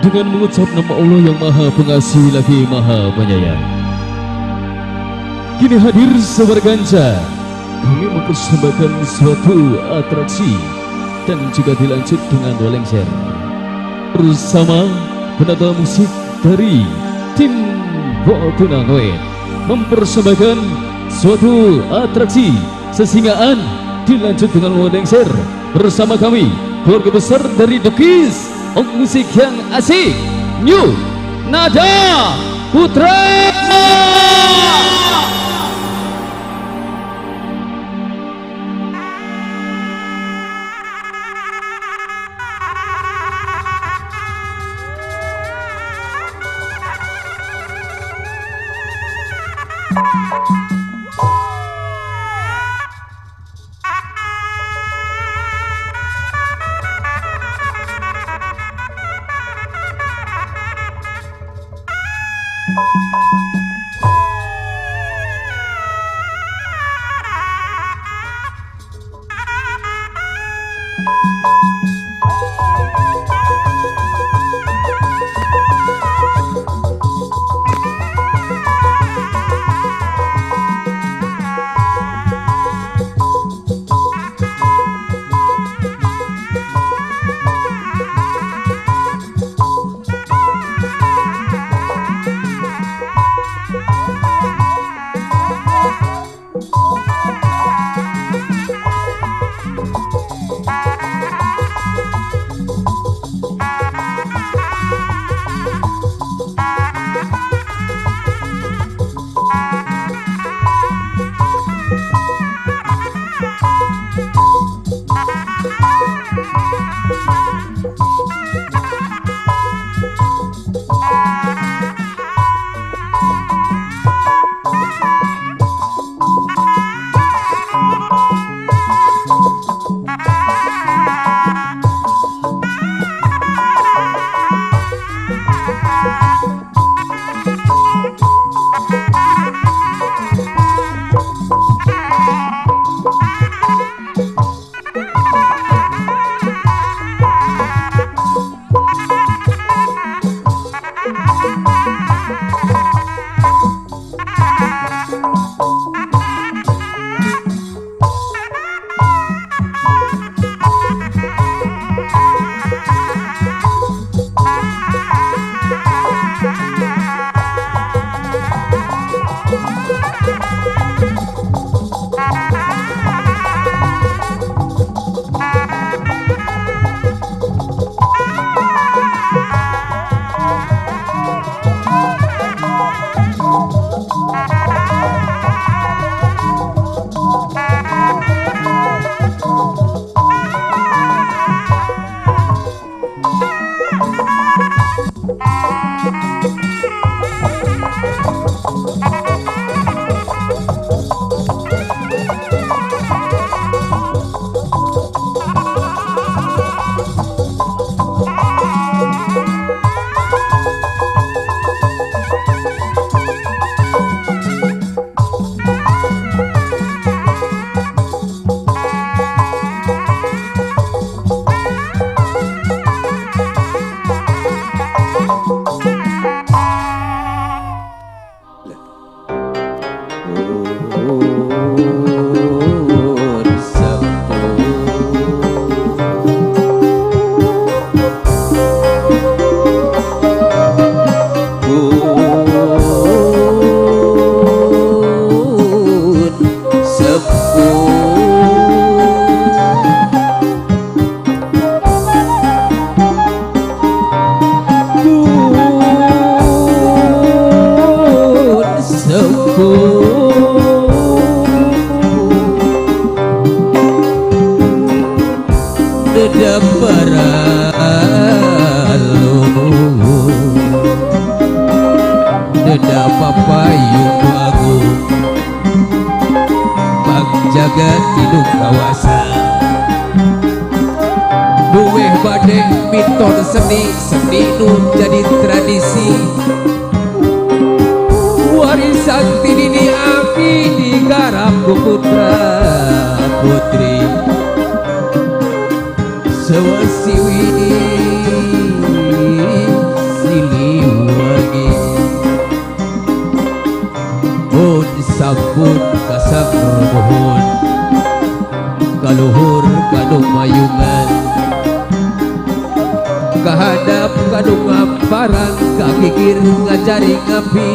dengan mengucap nama Allah yang Maha Pengasih lagi Maha Penyayang. Kini hadir seberganca, kami mempersembahkan suatu atraksi dan juga dilanjut dengan dua lengser bersama penata musik dari tim Botunangoe mempersembahkan suatu atraksi sesingaan dilanjut dengan dua lengser bersama kami keluarga besar dari The Kiss, musik yang asik New Nada Putra. Jagat hidup kawasan duweh badai miton seni nu jadi tradisi warisan tidini api digarap ku putra putri sewasiwi kahadap kanu ngamparan kakikir ngajari ngapi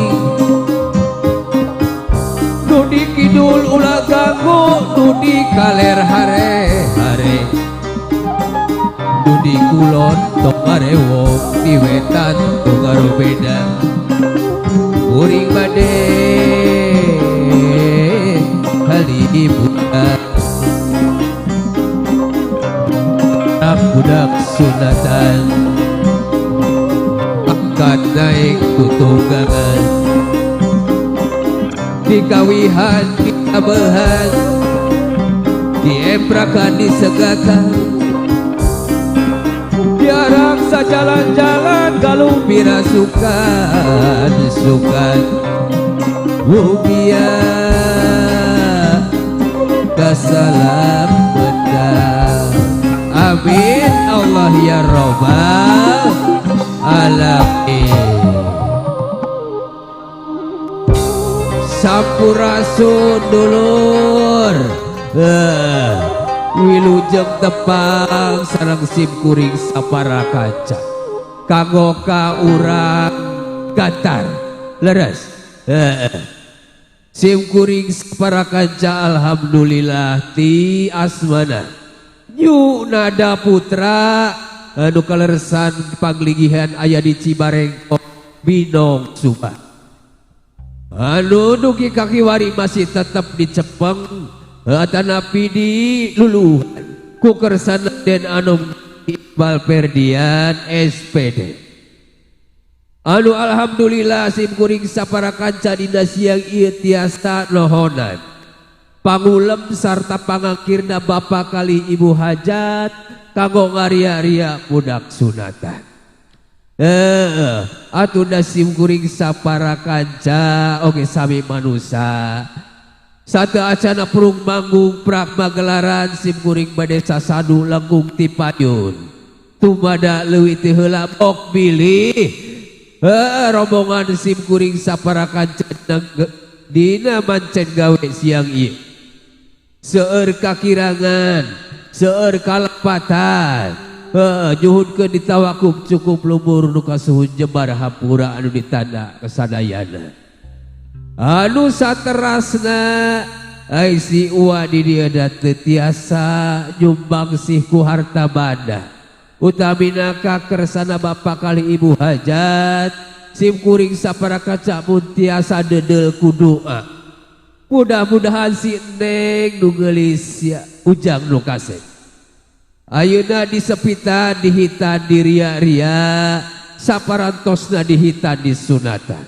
nu di kidul ulah ganggu nu di kaler hare nu di kulon tong arewok di wetan tong beda kuring bade kali budak budak sunatan angkat naik tutunggangan dikawihan dikabehan diemprakan disegakan diarang sajalan-jalan kalau pirasukan sukan Wubia kasalam bedang amin Allah ya Rabbal alamin sampurasun dulur wilujeng tepang sareng sim kuring sapara kaca kanggo ka urang gatar leres sim kuring sapara kaca alhamdulillah ti asmana Yu nada putra anu kaleresan pangligihan aya di Cibarengkok Binong Subah anu dugi kaki wari masih tetap dicepeng atanapi di luluhan ku kersana den anu Iqbal Ferdian SPD anu alhamdulillah sim kuring sapara kanca dina siang ieu tiasa nohonan pangulem sarta pangangkirna bapa kali ibu hajat kanggo ngaria-ria budak sunatan atuna sim kuring sapara kanca oge sami manusa satu acana perung manggung prak magelaran sim kuring bade sasadu lenggung ti payun tumada leuwih teu heula bok bilih rombongan sim kuring sapara kanca dina mancen gawe siang ieu seueur kakirangan seueur kalapatan nyuhunkeun ditawakuf cukup lumur nu kasuhun jembar hampura anu ditanda kasadayana anu saterasna ai si uwa di dieu da teu tiasa nyumbang sih ku harta banda utamina ka kersana bapa kali ibu hajat sim kuring sapara kaca mun tiasa dedel ku doa mudah-mudahan si Neng nu geulis ya ujang nu kasep ayeuna disepitan dihitan di ria-ria saparantosna dihitan di sunatan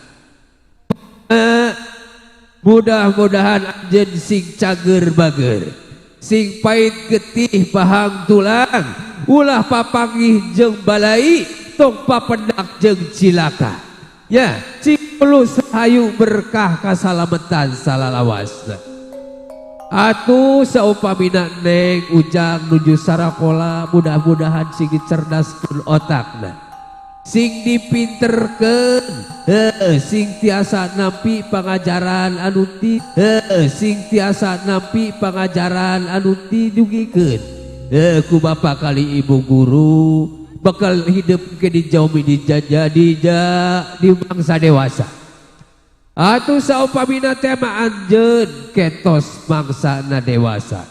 mudah-mudahan anjeun sing cager bager sing pait getih pahang tulang ulah papanggih jeung balai tong papendak jeung cilaka ya cing perlu sahayu berkah kasalametan salalawasna atuh saupamina Neng ujang nuju sarakola mudah-mudahan sing dicerdaskeun otakna sing dipinterkeun sing tiasa nampi pangajaran anu ti sing tiasa nampi pangajaran anu ti dugikeun ku bapa kali ibu guru bakal hidup ke di jauh di bangsa dewasa atuh saupamina tema anjeun ketos mangsana dewasa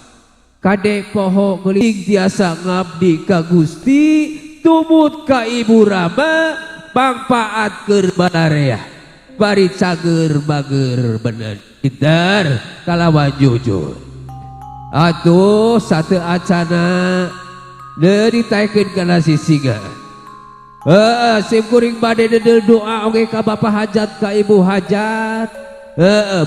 kade poho geuling tiasa ngabdi ka Gusti tumut ka ibu rama mangpaatkeun balareah bari cager bager bener idar kalawan jujur atuh satu acana deritaikeun kana sisinga sim kuring bade dedel doa oge ka bapa hajat ka ibu hajat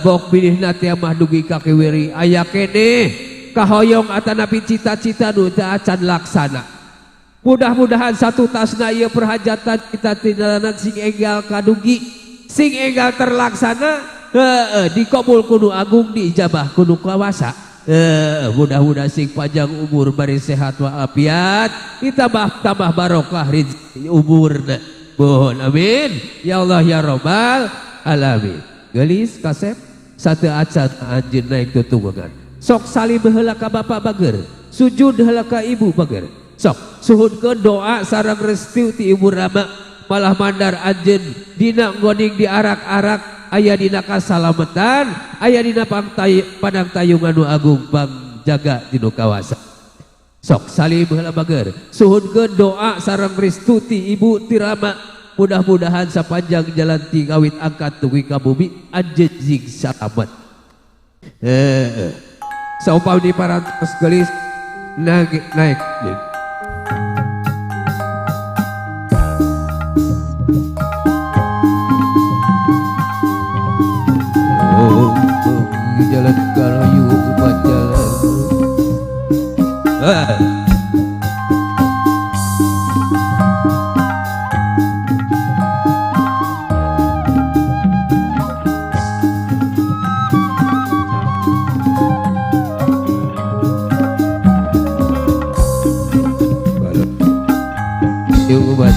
bok pilihna teh mah dugi ka kiwiri aya keneh kahoyong atanapi cita-cita nu teu acan laksana mudah-mudahan satu tasna ieu perhajatan kita tindanan sing enggal kadugi sing enggal terlaksana dikabul kudu agung diijabah kudu kawasa mudah-mudahan sing panjang umur bari sehat walafiat tambah barokah rezeki umurna mohon amin ya Allah ya Rabbal alamin geulis kasep satu acan anjeun naik tutunggangan sok salim heula ka bapa bager sujud heula ka ibu bager sok Sok suhunkeun doa sareng restu ti Ibu Rama malah mandar anjeun dina ngoning diarak-arak aya dina kasalametan aya dina padang tayungan nu agung pangjaga dinu kawasan. Sok salim heula bager suhunkeun doa sareng restu ti Ibu ti Rama mudah-mudahan sapanjang jalan ti kawit angkat dugi ka bumi anjeun jig salamet. Saupami parantos gelis naik. Jalan karayu umat jalan. Yuk umat